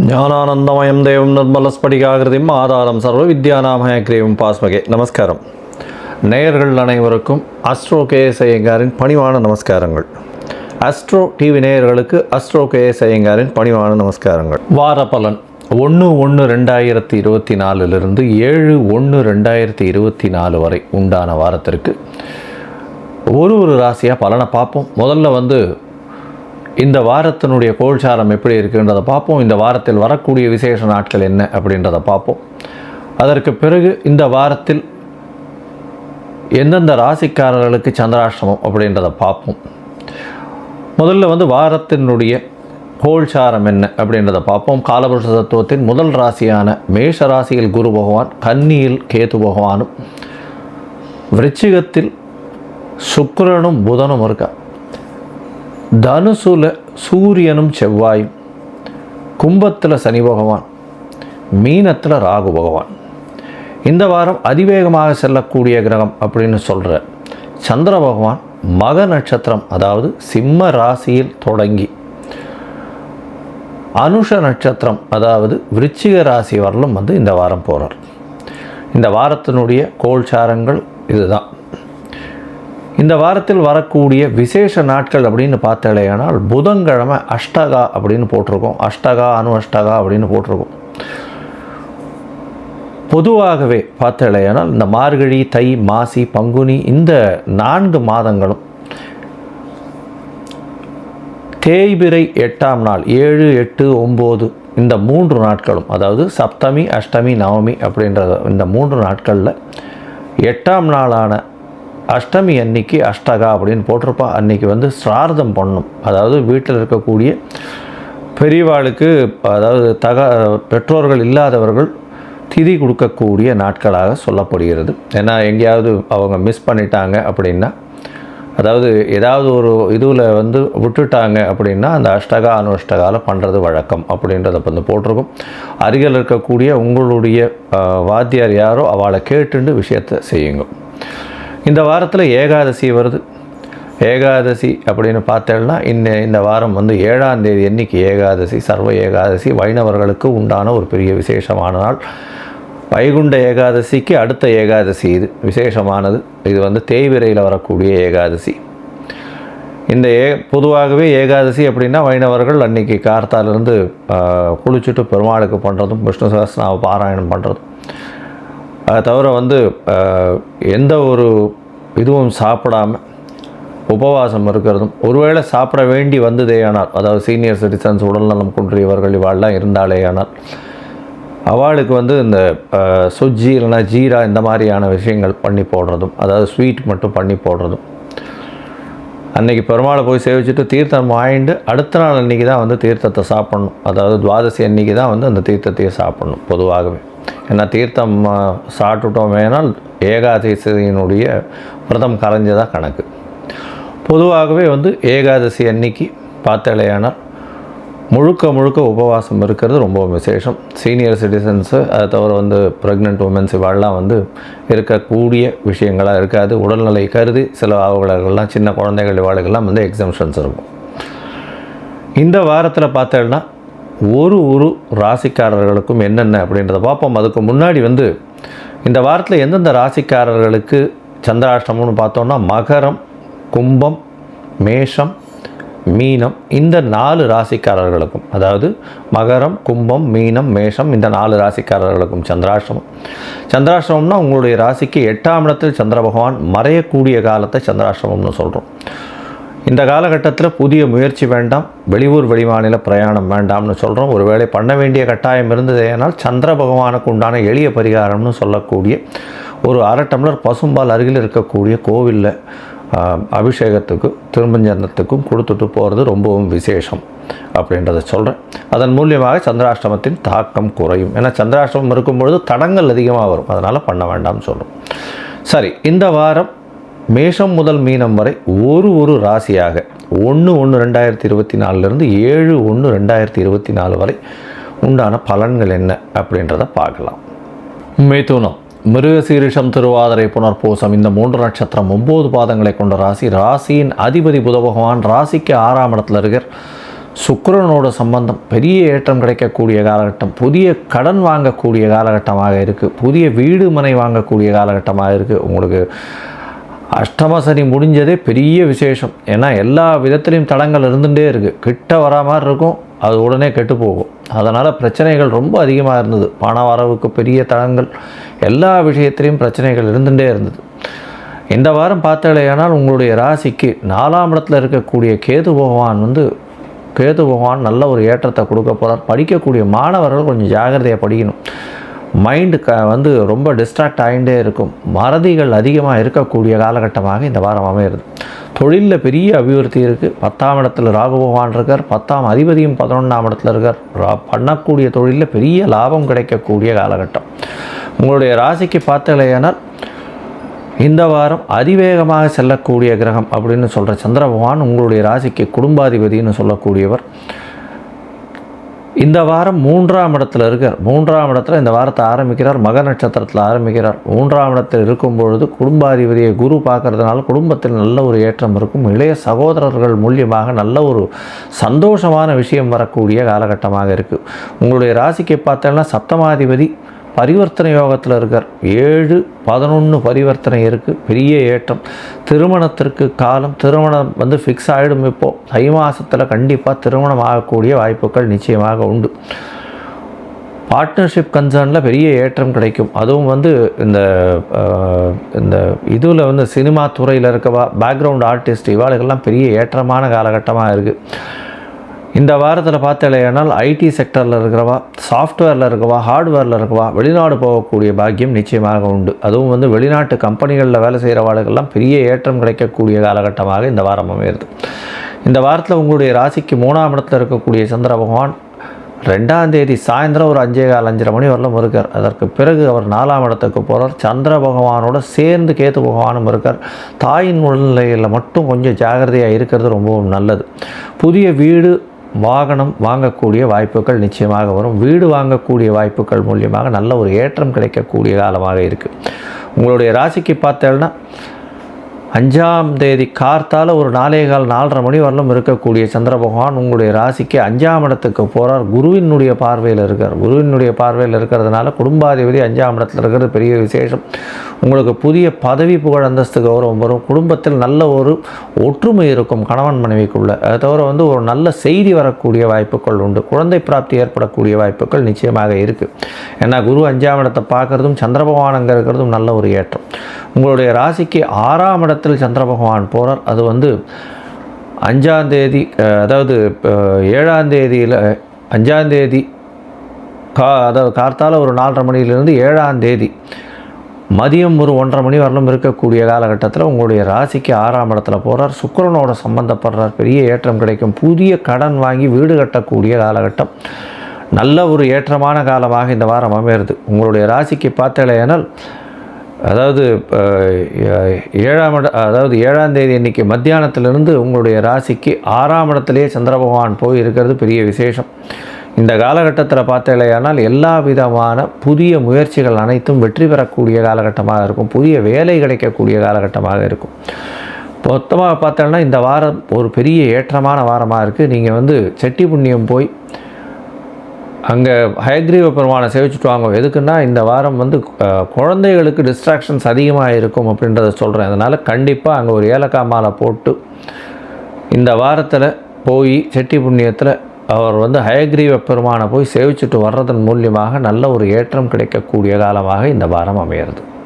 ஞானானந்தமயம் தேவம் நிர்மலஸ்படிகாகிருதிம் ஆதாரம் சர்வ வித்யாநாமயக்ரீவம் பாஸ்மகே. நமஸ்காரம். நேயர்கள் அனைவருக்கும் அஸ்ட்ரோ கேஎஸ் ஐயங்காரின் பணிவான நமஸ்காரங்கள். அஸ்ட்ரோ டிவி நேயர்களுக்கு அஸ்ட்ரோ கேஎஸ் ஐயங்காரின் பணிவான நமஸ்காரங்கள். வார பலன் 1/1/2024 7/1/2024 வரை உண்டான வாரத்திற்கு ஒரு ராசியாக பலனை பார்ப்போம். முதல்ல இந்த வாரத்தினுடைய கோல்சாரம் எப்படி இருக்குன்றதை பார்ப்போம். இந்த வாரத்தில் வரக்கூடிய விசேஷ நாட்கள் என்ன அப்படின்றத பார்ப்போம். அதற்கு பிறகு இந்த வாரத்தில் எந்தெந்த ராசிக்காரர்களுக்கு சந்திராஷ்டமம் அப்படின்றத பார்ப்போம். முதல்ல வாரத்தினுடைய கோல்சாரம் என்ன அப்படின்றத பார்ப்போம். காலபுருஷ தத்துவத்தின் முதல் ராசியான மேஷ ராசியில் குரு பகவான், கன்னியில் கேது பகவானும், விருச்சிகத்தில் சுக்கிரனும் புதனும் இருக்கா, தனுசுல சூரியனும் செவ்வாயும், கும்பத்தில் சனி பகவான், மீனத்தில் ராகு பகவான். இந்த வாரம் அதிவேகமாக செல்லக்கூடிய கிரகம் அப்படின்னு சொல்கிற சந்திர பகவான் மக நட்சத்திரம், அதாவது சிம்ம ராசியில் தொடங்கி அனுஷ நட்சத்திரம், அதாவது விருச்சிக ராசி வரலும் இந்த வாரம் போகிறார். இந்த வாரத்தினுடைய கோல்சாரங்கள் இதுதான். இந்த வாரத்தில் வரக்கூடிய விசேஷ நாட்கள் அப்படின்னு பார்த்தாலேயானால் புதன்கிழமை அஷ்டகா அப்படின்னு போட்டிருக்கோம். அஷ்டகா அணு அஷ்டகா அப்படின்னு போட்டிருக்கோம். பொதுவாகவே பார்த்தாலேயானால் இந்த மார்கழி, தை, மாசி, பங்குனி இந்த 4 மாதங்களும் தேய்பிறை 8ஆம் நாள் 7, 8, 9 இந்த 3 நாட்களும், அதாவது சப்தமி, அஷ்டமி, நவமி அப்படின்ற இந்த 3 நாட்களில் 8ஆம் நாளான அஷ்டமி அன்னைக்கு அஷ்டகா அப்படின்னு போட்டிருப்பா. அன்றைக்கி ஸ்ரார்த்தம் பண்ணணும். அதாவது வீட்டில் இருக்கக்கூடிய பெரியவாளுக்கு, அதாவது பெற்றோர்கள் இல்லாதவர்கள் திதி கொடுக்கக்கூடிய நாட்களாக சொல்லப்படுகிறது. ஏன்னா எங்கேயாவது அவங்க மிஸ் பண்ணிட்டாங்க அப்படின்னா, அதாவது ஏதாவது ஒரு இதுவில் விட்டுட்டாங்க அப்படின்னா அந்த அஷ்டகா அனுஷ்டகாவில் பண்ணுறது வழக்கம் அப்படின்றத போட்டிருக்கும். அருகில் இருக்கக்கூடிய உங்களுடைய வாத்தியார் யாரோ அவளை கேட்டுண்டு விஷயத்தை செய்யுங்க. இந்த வாரத்தில் ஏகாதசி வருது. ஏகாதசி அப்படின்னு பார்த்தேன்னா இந்த வாரம் 7ஆம் தேதி அன்னைக்கு ஏகாதசி, சர்வ ஏகாதசி வைணவர்களுக்கு உண்டான ஒரு பெரிய விசேஷமான நாள். வைகுண்ட ஏகாதசிக்கு அடுத்த ஏகாதசி இது விசேஷமானது. இது தேய்பிறையில் வரக்கூடிய ஏகாதசி. இந்த பொதுவாகவே ஏகாதசி அப்படின்னா வைணவர்கள் அன்றைக்கி கார்த்தாலிருந்து குளிச்சுட்டு பெருமாளுக்கு பண்ணுறதும், விஷ்ணு சஹஸ்ரநாம பாராயணம் பண்ணுறதும், அதை தவிர எந்த ஒரு இதுவும் சாப்பிடாமல் உபவாசம் இருக்கிறதும், ஒருவேளை சாப்பிட வேண்டி வந்ததேயானால், அதாவது சீனியர் சிட்டிசன்ஸ், உடல்நலம் குன்றியவர்கள் இவாள்லாம் இருந்தாலேயானால் அவளுக்கு இந்த சுஜ்ஜி இல்லைனா ஜீரா இந்த மாதிரியான விஷயங்கள் பண்ணி போடுறதும், அதாவது ஸ்வீட் மட்டும் பண்ணி போடுறதும், அன்றைக்கி பெருமாளை போய் சேவிச்சுட்டு தீர்த்தம் வாங்கிட்டு அடுத்த நாள் அன்றைக்கி தான் தீர்த்தத்தை சாப்பிட்ணும். அதாவது துவாதசி அன்றைக்கி தான் அந்த தீர்த்தத்தையே சாப்பிட்ணும் பொதுவாகவே. ஏன்னா தீர்த்தம் சாப்பிட்டுட்டோம் வேணால் ஏகாதசியினுடைய விரதம் கரைஞ்சதாக கணக்கு. பொதுவாகவே ஏகாதசி அன்னைக்கு பார்த்தாலேயானால் முழுக்க உபவாசம் இருக்கிறது ரொம்ப விசேஷம். சீனியர் சிட்டிசன்ஸு, அதை தவிர ப்ரெக்னென்ட் உமன்ஸ் இவாள்லாம் இருக்கக்கூடிய விஷயங்களாக இருக்காது. உடல்நிலை கருதி சில அவர்களெல்லாம் சின்ன குழந்தைகள் இவாளுக்கெல்லாம் எக்ஸம்ஷன்ஸ் இருக்கும். இந்த வாரத்தில் பார்த்தேன்னா ஒரு ராசிக்காரர்களுக்கும் என்னென்ன அப்படின்றத பார்ப்போம். அதுக்கு முன்னாடி இந்த வாரத்தில் எந்தெந்த ராசிக்காரர்களுக்கு சந்திராஷ்டமம்னு பார்த்தோன்னா மகரம், கும்பம், மேஷம், மீனம் இந்த 4 ராசிக்காரர்களுக்கும், அதாவது மகரம், கும்பம், மீனம், மேஷம் இந்த 4 ராசிக்காரர்களுக்கும் சந்திராஷ்டமம். சந்திராஷ்டமம்னா உங்களுடைய ராசிக்கு 8ஆம் இடத்தில் சந்திர பகவான் மறையக்கூடிய காலத்தை சந்திராஷ்டமம்னு சொல்கிறோம். இந்த காலகட்டத்தில் புதிய முயற்சி வேண்டாம், வெளியூர் வெளிமாநில பிரயாணம் வேண்டாம்னு சொல்கிறோம். ஒருவேளை பண்ண வேண்டிய கட்டாயம் இருந்ததேனால் சந்திர பகவானுக்கு உண்டான எளிய பரிகாரம்னு சொல்லக்கூடிய ஒரு 1/2 டம்ளர் பசும்பால் அருகில் இருக்கக்கூடிய கோவிலில் அபிஷேகத்துக்கு திருமஞ்சனத்துக்கும் கொடுத்துட்டு போகிறது ரொம்பவும் விசேஷம் அப்படின்றத சொல்கிறேன். அதன் மூலியமாக சந்திராஷ்டமத்தின் தாக்கம் குறையும். ஏன்னா சந்திராஷ்டமம் இருக்கும்பொழுது தடங்கள் அதிகமாக வரும், அதனால் பண்ண வேண்டாம்னு சொல்கிறோம். சரி, இந்த வாரம் மேஷம் முதல் மீனம் வரை ஒரு ராசியாக 1/1/2024 7/1/2024 வரை உண்டான பலன்கள் என்ன அப்படின்றத பார்க்கலாம். மிதுனம், மிருகசீரிஷம், திருவாதிரை, புனர்பூசம் இந்த 3 நட்சத்திரம் 9 பாதங்களை கொண்ட ராசி. ராசியின் அதிபதி புத பகவான் ராசிக்கு 6ஆம் இடத்துல இருக்கார். சுக்கிரனோட சம்பந்தம், பெரிய ஏற்றம் கிடைக்கக்கூடிய காலகட்டம், புதிய கடன் வாங்கக்கூடிய காலகட்டமாக இருக்குது, புதிய வீடு மனை வாங்கக்கூடிய காலகட்டமாக இருக்குது. உங்களுக்கு அஷ்டம சனி முடிஞ்சதே பெரிய விசேஷம். ஏன்னா எல்லா விதத்துலேயும் தடங்கள் இருந்துகிட்டே இருக்குது. கிட்ட வரா மாதிரி இருக்கும், அது உடனே கெட்டு போகும். அதனால் பிரச்சனைகள் ரொம்ப அதிகமாக இருந்தது. பண வரவுக்கு பெரிய தடங்கள், எல்லா விஷயத்திலையும் பிரச்சனைகள் இருந்துகிட்டே இருந்தது. இந்த வாரம் பார்த்தாலேயானால் உங்களுடைய ராசிக்கு 4ஆம் இடத்துல இருக்கக்கூடிய கேது பகவான் நல்ல ஒரு ஏற்றத்தை கொடுக்க போகிறார். படிக்கக்கூடிய மாணவர்கள் கொஞ்சம் ஜாகிரதையாக படிக்கணும். மைண்டு ரொம்ப டிஸ்ட்ராக்ட் ஆகிட்டே இருக்கும். மறதிகள் அதிகமாக இருக்கக்கூடிய காலகட்டமாக இந்த வாரம் அமையிறது. தொழிலில் பெரிய அபிவிருத்தி இருக்குது. 10ஆம் இடத்துல ராகு பகவான் இருக்கார். 10ஆம் அதிபதியும் 11ஆம் இடத்துல இருக்கார். பண்ணக்கூடிய தொழிலில் பெரிய லாபம் கிடைக்கக்கூடிய காலகட்டம். உங்களுடைய ராசிக்கு பார்த்தாலேயானால் இந்த வாரம் அதிவேகமாக செல்லக்கூடிய கிரகம் அப்படின்னு சொல்கிற சந்திர பகவான் உங்களுடைய ராசிக்கு குடும்பாதிபதினு சொல்லக்கூடியவர். இந்த வாரம் 3ஆம் இடத்துல இருக்கார். 3ஆம் இடத்துல இந்த வாரத்தை ஆரம்பிக்கிறார். மக நட்சத்திரத்தில் ஆரம்பிக்கிறார். 3ஆம் இடத்தில் இருக்கும் பொழுது குடும்பாதிபதியை குரு பார்க்கறதுனால குடும்பத்தில் நல்ல ஒரு ஏற்றம் இருக்கும். இளைய சகோதரர்கள் மூலியமாக நல்ல ஒரு சந்தோஷமான விஷயம் வரக்கூடிய காலகட்டமாக இருக்குது. உங்களுடைய ராசிக்கு பார்த்தோன்னா சப்தமாதிபதி பரிவர்த்தனை யோகத்தில் இருக்கார். 7-11 பரிவர்த்தனை இருக்குது. பெரிய ஏற்றம். திருமணத்திற்கு காலம், திருமணம் ஃபிக்ஸ் ஆகிடும். இப்போது தை மாதத்தில் கண்டிப்பாக திருமணம் ஆகக்கூடிய வாய்ப்புகள் நிச்சயமாக உண்டு. பார்ட்னர்ஷிப் கன்சர்னில் பெரிய ஏற்றம் கிடைக்கும். அதுவும் இந்த இதில் சினிமா துறையில் இருக்கவா, பேக்ரவுண்ட் ஆர்டிஸ்ட், இவாளுக்கெல்லாம் பெரிய ஏற்றமான காலகட்டமாக இருக்குது. இந்த வாரத்தில் பார்த்தாலேயானால் ஐடி செக்டரில் இருக்கிறவா, சாஃப்ட்வேரில் இருக்கவா, ஹார்ட்வேரில் இருக்கவா வெளிநாடு போகக்கூடிய பாக்கியம் நிச்சயமாக உண்டு. அதுவும் வெளிநாட்டு கம்பெனிகளில் வேலை செய்கிறவாளுக்கெல்லாம் பெரிய ஏற்றம் கிடைக்கக்கூடிய காலகட்டமாக இந்த வாரம் அமையிறது. இந்த வாரத்தில் உங்களுடைய ராசிக்கு 3ஆம் இடத்தில் இருக்கக்கூடிய சந்திர பகவான் 2ஆம் தேதி சாயந்தரம் ஒரு 5:15 மணி வரலும் இருக்கார். அதற்கு பிறகு அவர் 4ஆம் இடத்துக்கு போகிறார். சந்திர பகவானோட சேர்ந்து கேது பகவானும் இருக்கார். தாயின் உடல்நிலையில் மட்டும் கொஞ்சம் ஜாகிரதையாக இருக்கிறது ரொம்பவும் நல்லது. புதிய வீடு வாகனம் வாங்கக்கூடிய வாய்ப்புகள் நிச்சயமாக வரும். வீடு வாங்கக்கூடிய வாய்ப்புகள் மூலியமாக நல்ல ஒரு ஏற்றம் கிடைக்கக்கூடிய காலமாக இருக்குது. உங்களுடைய ராசிக்கு பார்த்தேன்னா 5ஆம் தேதி கார்த்தால் ஒரு 4:15 மணி வரலும் இருக்கக்கூடிய சந்திர பகவான் உங்களுடைய ராசிக்கு 5ஆம் இடத்துக்கு போகிறார். குருவினுடைய பார்வையில் இருக்கார். குருவினுடைய பார்வையில் இருக்கிறதுனால குடும்பாதிபதி 5ஆம் இடத்துல இருக்கிறது பெரிய விசேஷம். உங்களுக்கு புதிய பதவி, புகழ், அந்தஸ்து, கௌரவம் வரும். குடும்பத்தில் நல்ல ஒரு ஒற்றுமை இருக்கும் கணவன் மனைவிக்குள்ளே. அதை தவிர ஒரு நல்ல செய்தி வரக்கூடிய வாய்ப்புகள் உண்டு. குழந்தை பிராப்தி ஏற்படக்கூடிய வாய்ப்புகள் நிச்சயமாக இருக்குது. ஏன்னா குரு 5ஆம் இடத்தை பார்க்குறதும் சந்திர பகவான் அங்கே இருக்கிறதும் நல்ல ஒரு ஏற்றம். உங்களுடைய ராசிக்கு 6ஆம் இடத்தில் சந்திர பகவான் போகிறார். அது 5ஆம் தேதி, அதாவது 7ஆம் தேதியில் 5ஆம் தேதி அதாவது கார்த்தால ஒரு 4:30 மணியிலிருந்து 7ஆம் தேதி மதியம் ஒரு 1:30 மணி வரலும் இருக்கக்கூடிய காலகட்டத்தில் உங்களுடைய ராசிக்கு 6ஆம் இடத்துல போகிறார். சுக்கிரனோட சம்பந்தப்படுறார். பெரிய ஏற்றம் கிடைக்கும். புதிய கடன் வாங்கி வீடு கட்டக்கூடிய காலகட்டம். நல்ல ஒரு ஏற்றமான காலமாக இந்த வாரம் அமையிறது. உங்களுடைய ராசிக்கு பார்த்தேனால் அதாவது 7ஆம் தேதி அன்றைக்கி மத்தியானத்திலிருந்து உங்களுடைய ராசிக்கு 6ஆம் இடத்துலேயே சந்திர பகவான் போய் இருக்கிறது பெரிய விசேஷம். இந்த காலகட்டத்தில் பார்த்தேனால் எல்லா விதமான புதிய முயற்சிகள் அனைத்தும் வெற்றி பெறக்கூடிய காலகட்டமாக இருக்கும். புதிய வேலை கிடைக்கக்கூடிய காலகட்டமாக இருக்கும். மொத்தமாக பார்த்தோன்னா இந்த வாரம் ஒரு பெரிய ஏற்றமான வாரமாக இருக்குது. நீங்கள் செட்டி புண்ணியம் போய் அங்கே ஹயக்ரீவ பெருமானை சேவிச்சுட்டு வாங்க. எதுக்குன்னா இந்த வாரம் குழந்தைகளுக்கு டிஸ்ட்ராக்ஷன்ஸ் அதிகமாக இருக்கும் அப்படின்றத சொல்கிறேன். அதனால் கண்டிப்பாக அங்கே ஒரு ஏலக்காய் மாலை போட்டு இந்த வாரத்தில் போய் செட்டி புண்ணியத்தில் அவர் ஹயக்ரீவ பெருமானை போய் சேவிச்சுட்டு வர்றதன் மூலியமாக நல்ல ஒரு ஏற்றம் கிடைக்கக்கூடிய காலமாக இந்த வாரம் அமையிறது.